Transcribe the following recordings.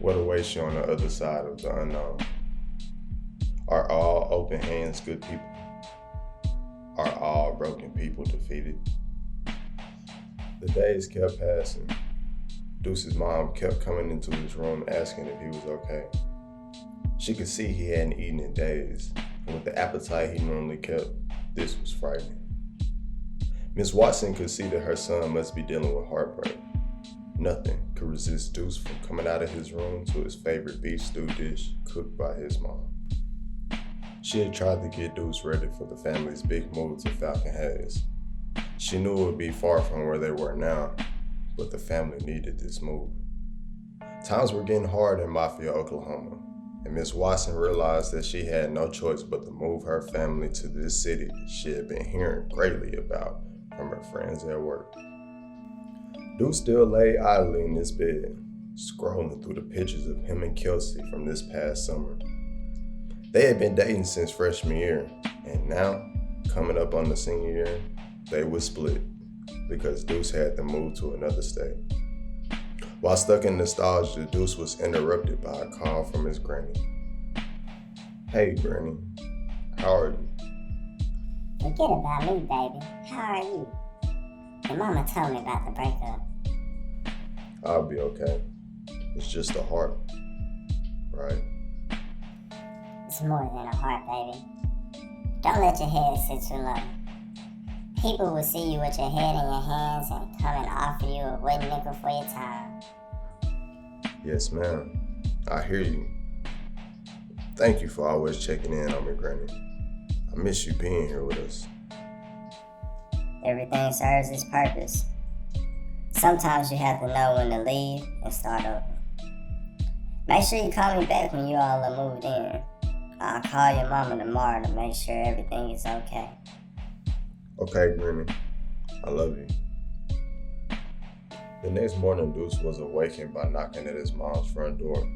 What awaits you on the other side of the unknown? Are all open hands good people? Are all broken people defeated? The days kept passing. Deuce's mom kept coming into his room asking if he was okay. She could see he hadn't eaten in days, and with the appetite he normally kept, this was frightening. Miss Watson could see that her son must be dealing with heartbreak. Nothing could resist Deuce from coming out of his room to his favorite beef stew dish cooked by his mom. She had tried to get Deuce ready for the family's big move to Falcon Hayes. She knew it would be far from where they were now, but the family needed this move. Times were getting hard in Mafia, Oklahoma, and Miss Watson realized that she had no choice but to move her family to this city that she had been hearing greatly about from her friends at work. Deuce still lay idly in his bed, scrolling through the pictures of him and Kelsey from this past summer. They had been dating since freshman year, and now, coming up on the senior year, they were split because Deuce had to move to another state. While stuck in nostalgia, Deuce was interrupted by a call from his granny. "Hey, Granny, how are you?" Forget about me, baby. How are you? Your mama told me about the breakup. "I'll be okay. It's just a heart, right?" It's more than a heart, baby. Don't let your head sit too low. People will see you with your head in your hands and come and offer you a wooden nickel for your time. "Yes, ma'am. I hear you. Thank you for always checking in on me, Granny. I miss you being here with us." Everything serves its purpose. Sometimes you have to know when to leave and start over. Make sure you call me back when you all are moved in. I'll call your mama tomorrow to make sure everything is okay. "Okay, Granny. I love you." The next morning, Deuce was awakened by knocking at his mom's front door.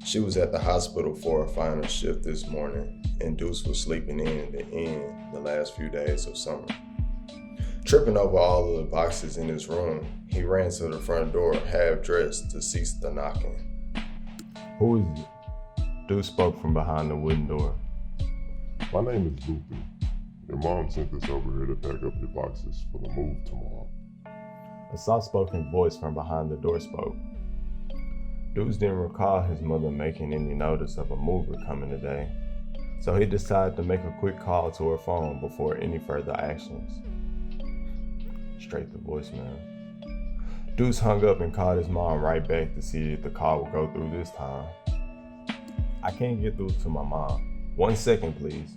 She was at the hospital for a final shift this morning, and Deuce was sleeping in the inn the last few days of summer. Tripping over all of the boxes in his room, he ran to the front door, half dressed, to cease the knocking. "Who is it?" Deuce spoke from behind the wooden door. My name is Luther. Your mom sent us over here to pack up your boxes for the move tomorrow. A soft-spoken voice from behind the door spoke. Deuce didn't recall his mother making any notice of a mover coming today, so he decided to make a quick call to her phone before any further actions. Straight to voicemail. Deuce hung up and called his mom right back to see if the call would go through this time. "I can't get through to my mom. 1 second, please."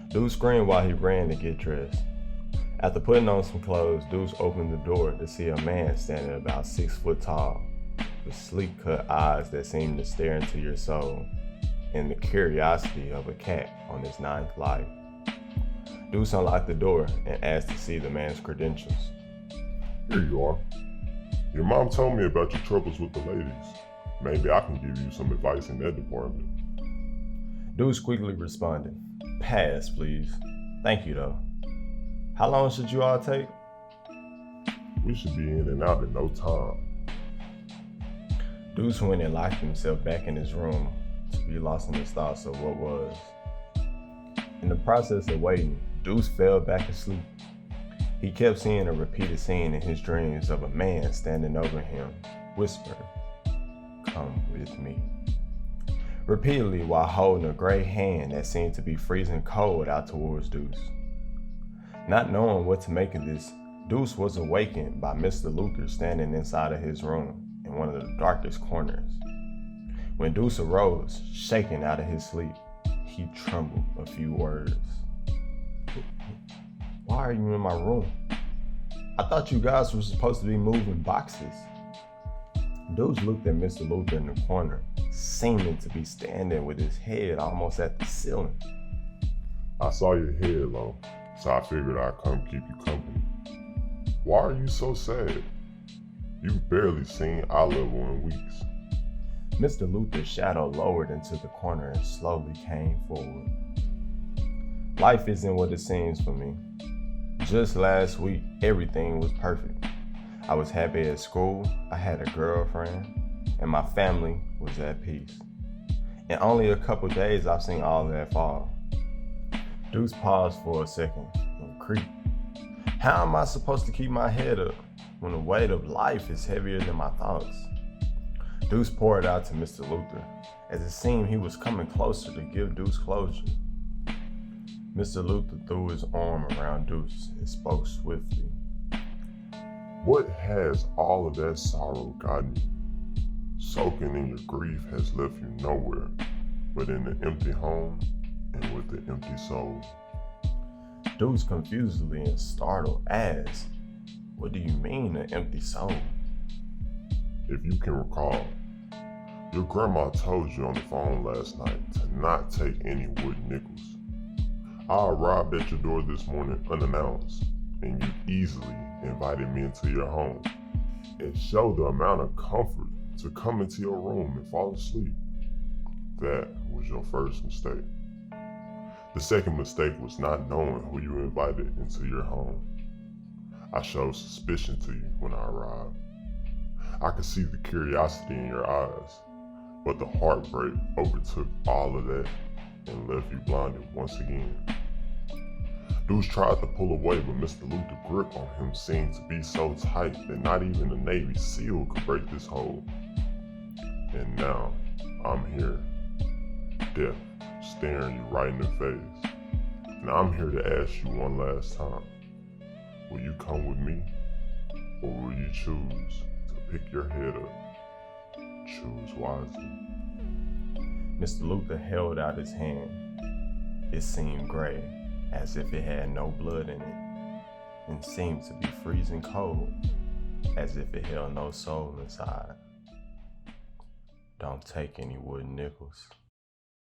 Deuce screamed while he ran to get dressed. After putting on some clothes, Deuce opened the door to see a man standing about 6 foot tall, with sleek-cut eyes that seemed to stare into your soul, and the curiosity of a cat on its 9th life. Deuce unlocked the door and asked to see the man's credentials. Here you are. Your mom told me about your troubles with the ladies. Maybe I can give you some advice in that department. Deuce quickly responded, "Pass, please. Thank you, though. How long should you all take?" We should be in and out in no time. Deuce went and locked himself back in his room to be lost in his thoughts of what was. In the process of waiting, Deuce fell back asleep. He kept seeing a repeated scene in his dreams of a man standing over him, whispering, "Come with me," repeatedly while holding a gray hand that seemed to be freezing cold out towards Deuce. Not knowing what to make of this, Deuce was awakened by Mr. Luther standing inside of his room in one of the darkest corners. When Deuce arose, shaken out of his sleep, he trembled a few words. "Why are you in my room? I thought you guys were supposed to be moving boxes." Deuce looked at Mr. Luther in the corner, seeming to be standing with his head almost at the ceiling. I saw your head low, so I figured I'd come keep you company. Why are you so sad? You've barely seen eye level in weeks. Mr. Luther's shadow lowered into the corner and slowly came forward. Life isn't what it seems for me. Just last week, everything was perfect. I was happy at school, I had a girlfriend, and my family was at peace. In only a couple days, I've seen all that fall. Deuce paused for a second and creaked. How am I supposed to keep my head up when the weight of life is heavier than my thoughts? Deuce poured out to Mr. Luther, as it seemed he was coming closer to give Deuce closure. Mr. Luther threw his arm around Deuce and spoke swiftly. What has all of that sorrow gotten you? Soaking in your grief has left you nowhere but in the empty home and with the empty soul. Deuce confusedly and startled asked, "What do you mean, an empty soul?" If you can recall, your grandma told you on the phone last night to not take any wood nickels. I arrived at your door this morning unannounced, and you easily invited me into your home. It showed the amount of comfort to come into your room and fall asleep. That was your first mistake. The second mistake was not knowing who you invited into your home. I showed suspicion to you when I arrived. I could see the curiosity in your eyes, but the heartbreak overtook all of that and left you blinded once again. Deuce tried to pull away, but Mr. Luther's grip on him seemed to be so tight that not even a Navy SEAL could break this hold. And now, I'm here, death, staring you right in the face. And I'm here to ask you one last time, will you come with me, or will you choose to pick your head up? Choose wisely. Mr. Luther held out his hand. It seemed gray, as if it had no blood in it, and seemed to be freezing cold, as if it held no soul inside. Don't take any wooden nickels.